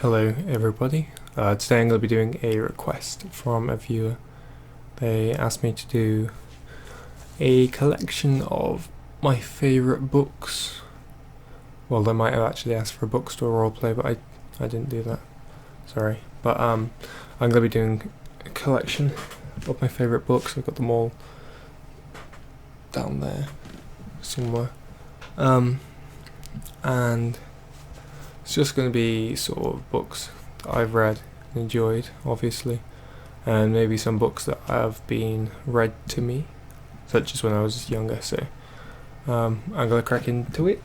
Hello everybody, today I'm going to be doing a request from a viewer. They asked me to do a collection of my favourite books. Well, they might have actually asked for a bookstore roleplay, but I didn't do that, sorry. But I'm going to be doing a collection of my favourite books. I've got them all down there somewhere, and it's just going to be sort of books that I've read and enjoyed, obviously, and maybe some books that have been read to me, such as when I was younger. So I'm going to crack into it.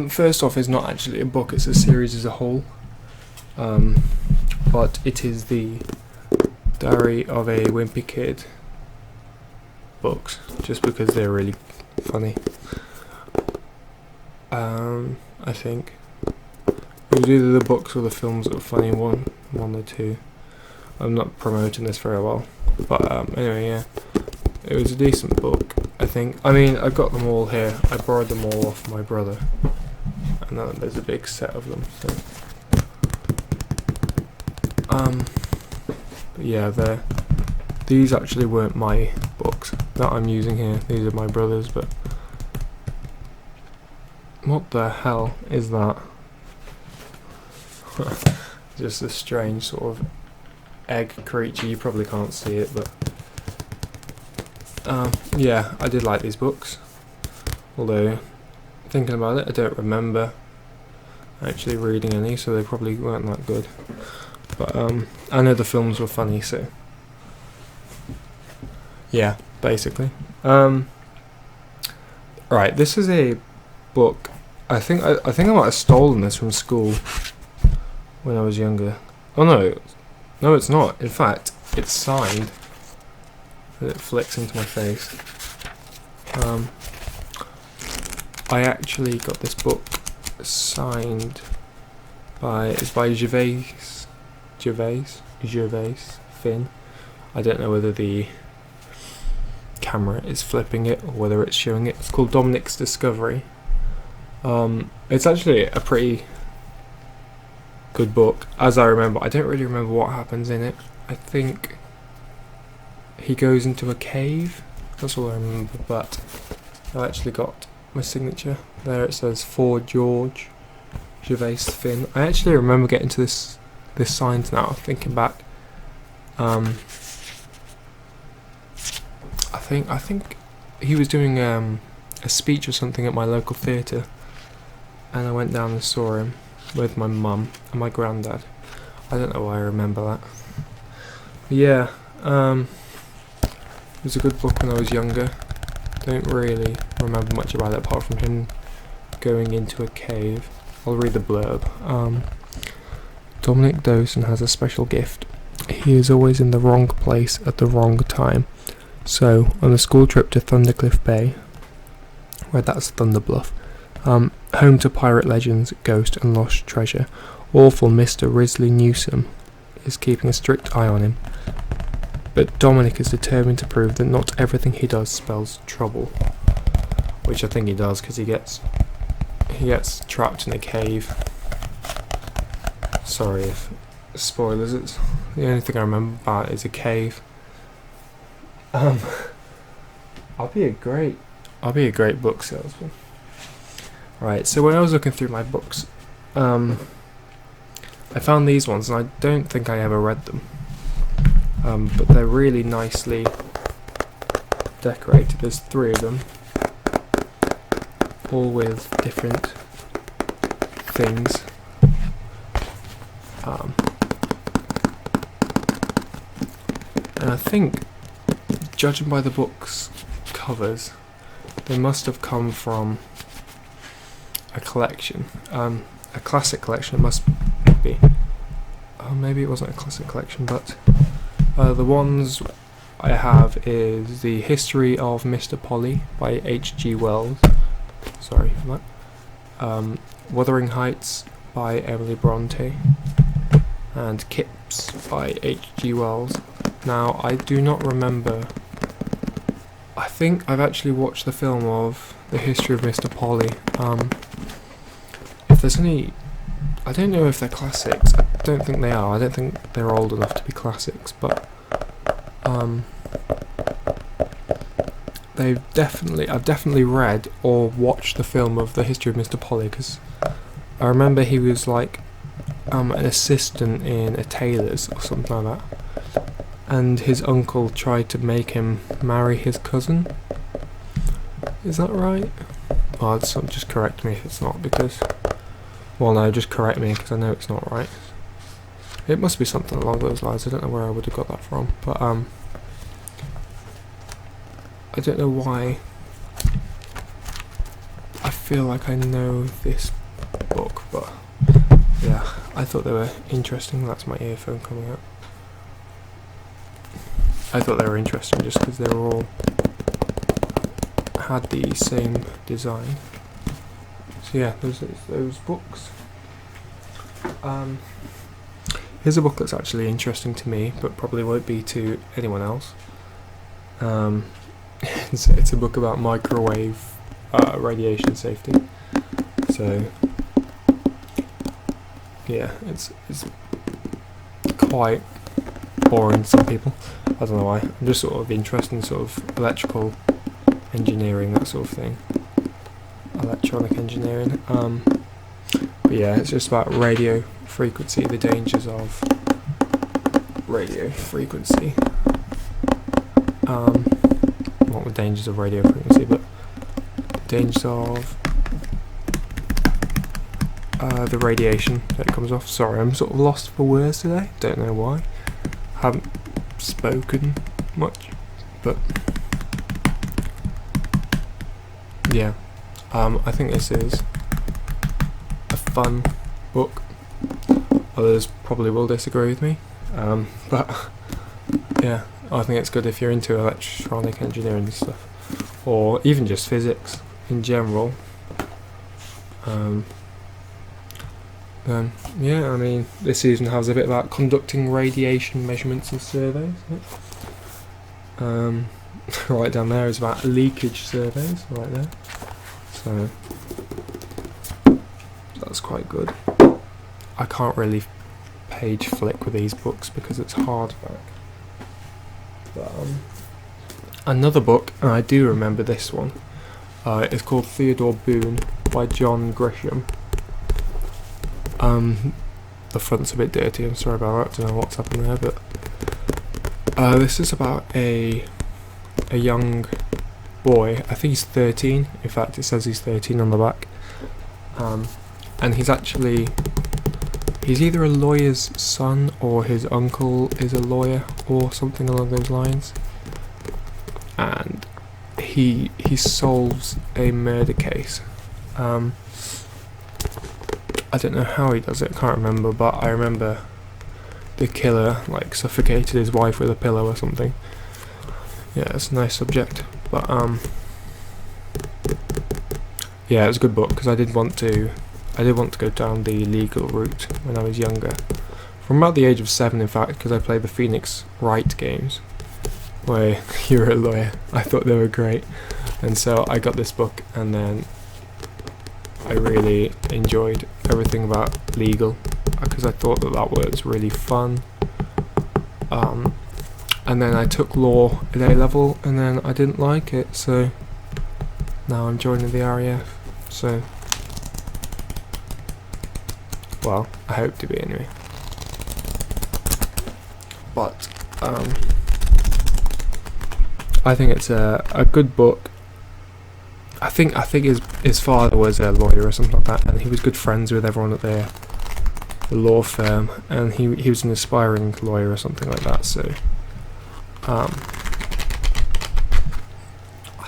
First off, it's not actually a book, it's a series as a whole, but it is the Diary of a Wimpy Kid books, just because they're really funny. I think it was either the books or the films that were funny, one or two. I'm not promoting this very well, but anyway, yeah, it was a decent book, I think. I mean, I've got them all here. I borrowed them all off my brother, and there's a big set of them. So, but yeah, these actually weren't my books that I'm using here. These are my brother's, but. What the hell is that? Just a strange sort of egg creature. You probably can't see it, but yeah, I did like these books. Although, thinking about it, I don't remember actually reading any, so they probably weren't that good. But I know the films were funny, so yeah, basically. Right, this is a book. I think I might have stolen this from school when I was younger. Oh no, it's not. In fact, it's signed. It flicks into my face. I actually got this book signed by Gervais Finn. I don't know whether the camera is flipping it or whether it's showing it. It's called Dominic's Discovery. It's actually a pretty good book, as I remember. I don't really remember what happens in it. I think he goes into a cave. That's all I remember, but I actually got my signature. There it says, for George Gervais Finn. I actually remember getting to this signed now, thinking back. I think he was doing a speech or something at my local theatre, and I went down and saw him with my mum and my granddad. I don't know why I remember that. But yeah, it was a good book when I was younger. Don't really remember much about it apart from him going into a cave. I'll read the blurb. Dominic Dawson has a special gift. He is always in the wrong place at the wrong time. So, on a school trip to Thundercliff Bay, where that's Thunder Bluff, home to pirate legends, ghost and lost treasure, awful Mr. Risley Newsom is keeping a strict eye on him. But Dominic is determined to prove that not everything he does spells trouble. Which I think he does, because he gets trapped in a cave. Sorry if spoilers, it's the only thing I remember about it is a cave. I'll be a great book salesman. Right, so when I was looking through my books, I found these ones, and I don't think I ever read them. But they're really nicely decorated. There's 3 of them, all with different things. And I think, judging by the book's covers, they must have come from a collection, a classic collection. It must be. Oh, maybe it wasn't a classic collection, but the ones I have is The History of Mr. Polly by H.G. Wells. Sorry for that. Wuthering Heights by Emily Bronte, and Kips by H.G. Wells. Now, I do not remember. I think I've actually watched the film of The History of Mr. Polly. If there's only, I don't know if they're classics. I don't think they are. I don't think they're old enough to be classics, but I've definitely read or watched the film of The History of Mr. Polly, because I remember he was like an assistant in a tailor's or something like that, and his uncle tried to make him marry his cousin. Is that right? Oh, just correct me if it's not, because, well, no, just correct me because I know it's not right. It must be something along those lines. I don't know where I would have got that from, but I don't know why I feel like I know this book, but yeah, I thought they were interesting. That's my earphone coming out. I thought they were interesting just because they were all had the same design. So yeah, those books. Here's a book that's actually interesting to me, but probably won't be to anyone else. It's a book about microwave radiation safety. So yeah, it's quite boring to some people. I don't know why. I'm just sort of interested in sort of electrical engineering, that sort of thing. Electronic engineering. But yeah, it's just about radio frequency, the dangers of radio frequency. Not the dangers of radio frequency, but the dangers of the radiation that comes off. Sorry, I'm sort of lost for words today. Don't know why. Haven't spoken much, but yeah. I think this is a fun book. Others probably will disagree with me, but yeah, I think it's good if you're into electronic engineering and stuff, or even just physics in general. Then yeah, I mean, this season has a bit about conducting radiation measurements and surveys. Right down there is about leakage surveys, right there. So that's quite good. I can't really page flick with these books because it's hardback. But another book, and I do remember this one, it's called Theodore Boone by John Grisham. The front's a bit dirty, I'm sorry about that, I don't know what's happened there, but this is about a young boy. I think he's 13, in fact it says he's 13 on the back, and he's either a lawyer's son or his uncle is a lawyer or something along those lines, and he solves a murder case. I don't know how he does it, I can't remember, but I remember the killer like suffocated his wife with a pillow or something. Yeah, it's a nice subject, but yeah, it was a good book because I did want to go down the legal route when I was younger. From about the age of 7, in fact, because I played the Phoenix Wright games, where you're a lawyer. I thought they were great, and so I got this book, and then I really enjoyed everything about legal because I thought that was really fun. And then I took law at A level, and then I didn't like it, so now I'm joining the RAF. So, well, I hope to be anyway. But I think it's a good book. I think his father was a lawyer or something like that, and he was good friends with everyone at the law firm, and he was an aspiring lawyer or something like that. So I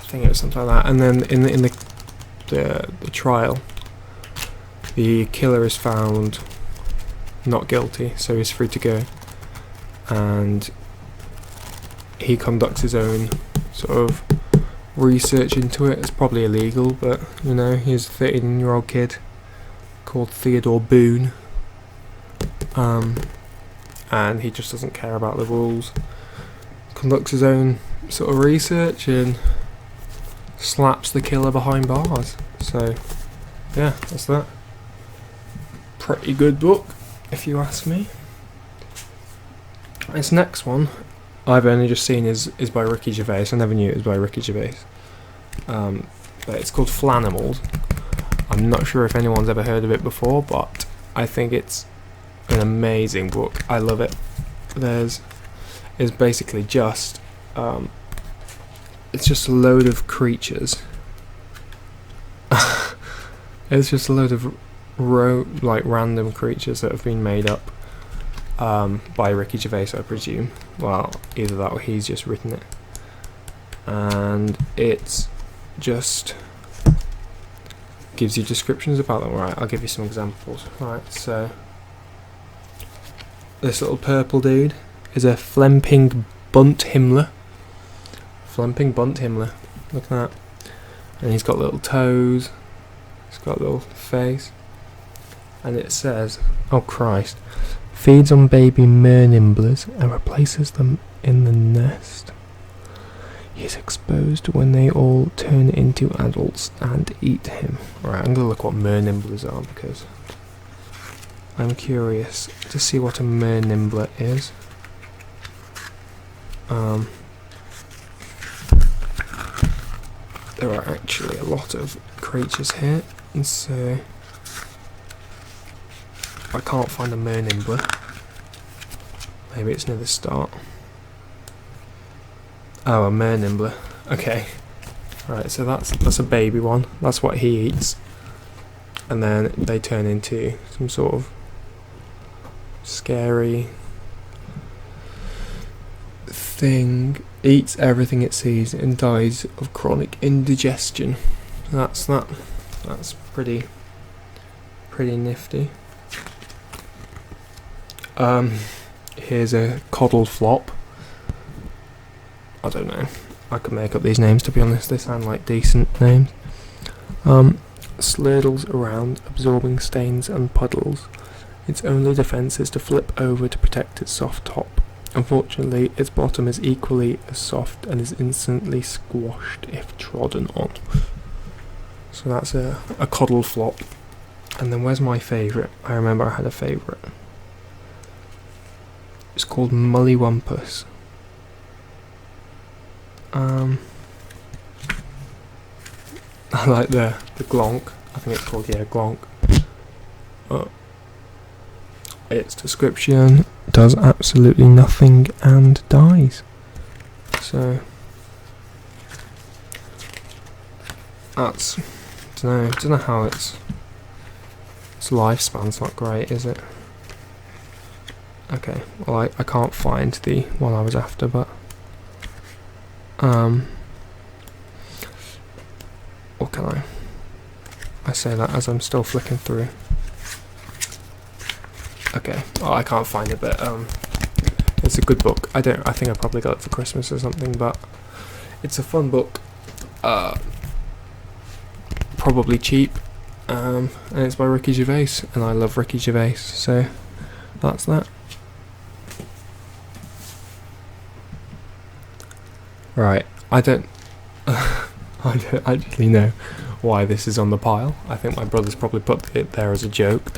think it was something like that. And then in the trial, the killer is found not guilty, so he's free to go, and he conducts his own sort of research into it. It's probably illegal, but you know, he's a 13-year-old kid called Theodore Boone, and he just doesn't care about the rules, conducts his own sort of research and slaps the killer behind bars. So yeah, that's that. pretty good book, if you ask me. This next one, I've only just seen is by Ricky Gervais. I never knew it was by Ricky Gervais. But it's called Flanimals. I'm not sure if anyone's ever heard of it before, but I think it's an amazing book. I love it. It's basically just it's just a load of creatures. It's just a load of random creatures that have been made up by Ricky Gervais, I presume. Well, either that or he's just written it. And it's just gives you descriptions about them. Right, I'll give you some examples. Right, so this little purple dude is a Flemping Bunt Himmler. Flemping Bunt Himmler. Look at that. And he's got little toes. He's got a little face. And it says, oh Christ, feeds on baby mernimblers and replaces them in the nest. He is exposed when they all turn into adults and eat him. Right, I'm going to look what mernimblers are because I'm curious to see what a mernimbler is. There are actually a lot of creatures here, and so I can't find a mernimbler. Maybe it's near the start. Oh, a mernimbler. Okay. Right, so that's a baby one. That's what he eats. And then they turn into some sort of scary thing. Eats everything it sees and dies of chronic indigestion. That's that. That's pretty nifty. Here's a coddle flop. I don't know. I could make up these names, to be honest. They sound like decent names. Slurtles around, absorbing stains and puddles. Its only defense is to flip over to protect its soft top. Unfortunately, its bottom is equally as soft and is instantly squashed if trodden on. So that's a coddle flop. And then where's my favourite? I remember I had a favourite. It's called Mullywampus. I like the glonk. I think it's called, glonk. Its description does absolutely nothing and dies. So that's don't know how its lifespan's not great, is it? Okay, well I can't find the one I was after, but what can I say that as I'm still flicking through. Okay, well I can't find it, but it's a good book. I think I probably got it for Christmas or something, but it's a fun book. Probably cheap, and it's by Ricky Gervais, and I love Ricky Gervais, so that's that. Right, I don't actually know why this is on the pile. I think my brother's probably put it there as a joke.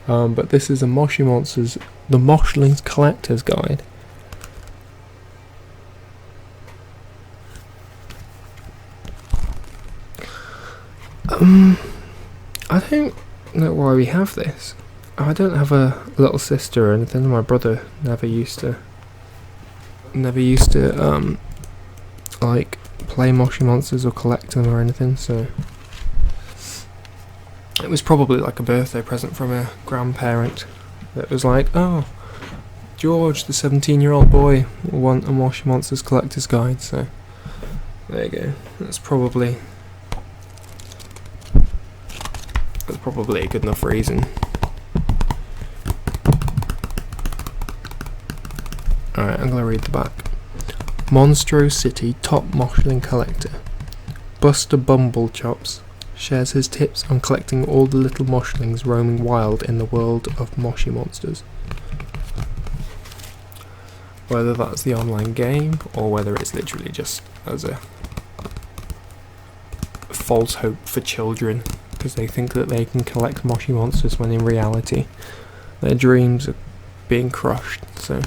But this is a Moshi Monsters, the Moshlings Collector's Guide. I don't know why we have this. I don't have a little sister or anything. My brother never used to like play Moshi Monsters or collect them or anything, so it was probably like a birthday present from a grandparent that was like, oh, George, the 17-year-old boy, will want a Moshi Monsters Collector's Guide, so there you go. That's probably a good enough reason. Alright, I'm gonna read the back. Monstro City top Moshling collector Buster Bumblechops shares his tips on collecting all the little Moshlings roaming wild in the world of Moshi Monsters. Whether that's the online game or whether it's literally just as a false hope for children because they think that they can collect Moshi monsters when in reality their dreams are being crushed. So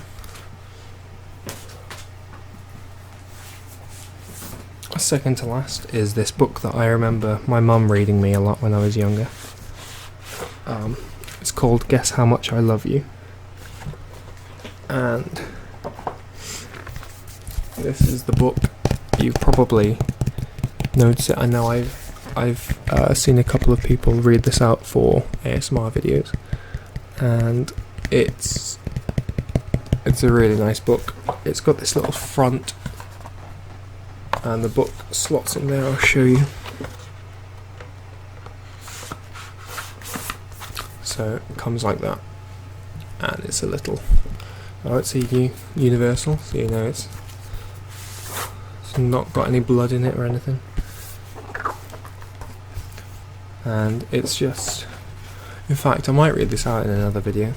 second to last is this book that I remember my mum reading me a lot when I was younger. It's called Guess How Much I Love You, and this is the book. You've probably noticed it. I know I've seen a couple of people read this out for ASMR videos, and it's a really nice book. It's got this little front, and the book slots in there. I'll show you. So it comes like that, and it's a little, it's a universal, so you know it's not got any blood in it or anything, and it's just, in fact I might read this out in another video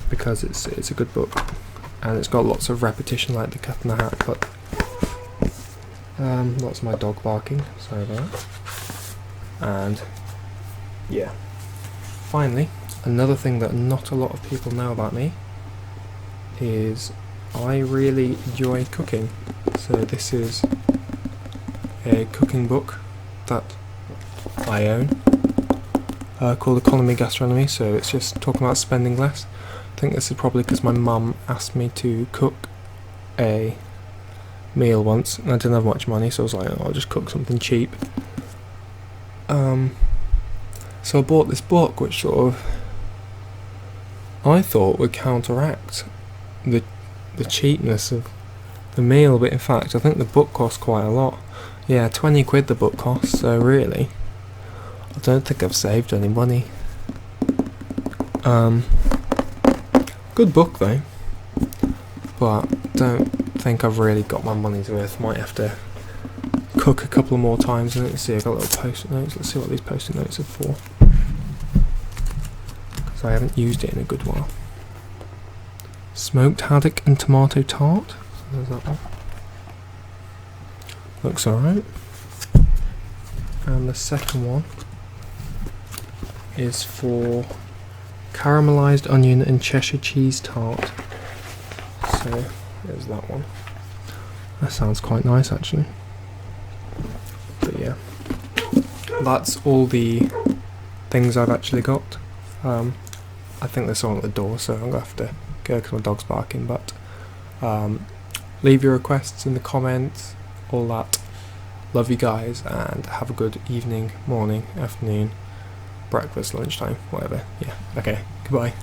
because it's a good book, and it's got lots of repetition like the Cat in the Hat, but lots of my dog barking, sorry about that. And yeah, finally, another thing that not a lot of people know about me is I really enjoy cooking. So this is a cooking book that I own, called Economy Gastronomy, so it's just talking about spending less. I think this is probably because my mum asked me to cook a meal once, and I didn't have much money, so I was like, I'll just cook something cheap. So I bought this book, which sort of I thought would counteract the cheapness of the meal, but in fact I think the book cost quite a lot. Yeah, 20 quid the book cost, so really I don't think I've saved any money. Good book though, but don't think I've really got my money's worth. Might have to cook a couple more times. Let's see, I've got little post-it notes. Let's see what these post-it notes are for, because I haven't used it in a good while. Smoked haddock and tomato tart. So there's that one. Looks alright. And the second one is for caramelised onion and Cheshire cheese tart. So there's that one. That sounds quite nice actually. But yeah, that's all the things I've actually got. I think there's someone at the door, so I'm going to have to go because my dog's barking, but leave your requests in the comments, all that. Love you guys, and have a good evening, morning, afternoon, breakfast, lunchtime, whatever. Yeah, okay, goodbye.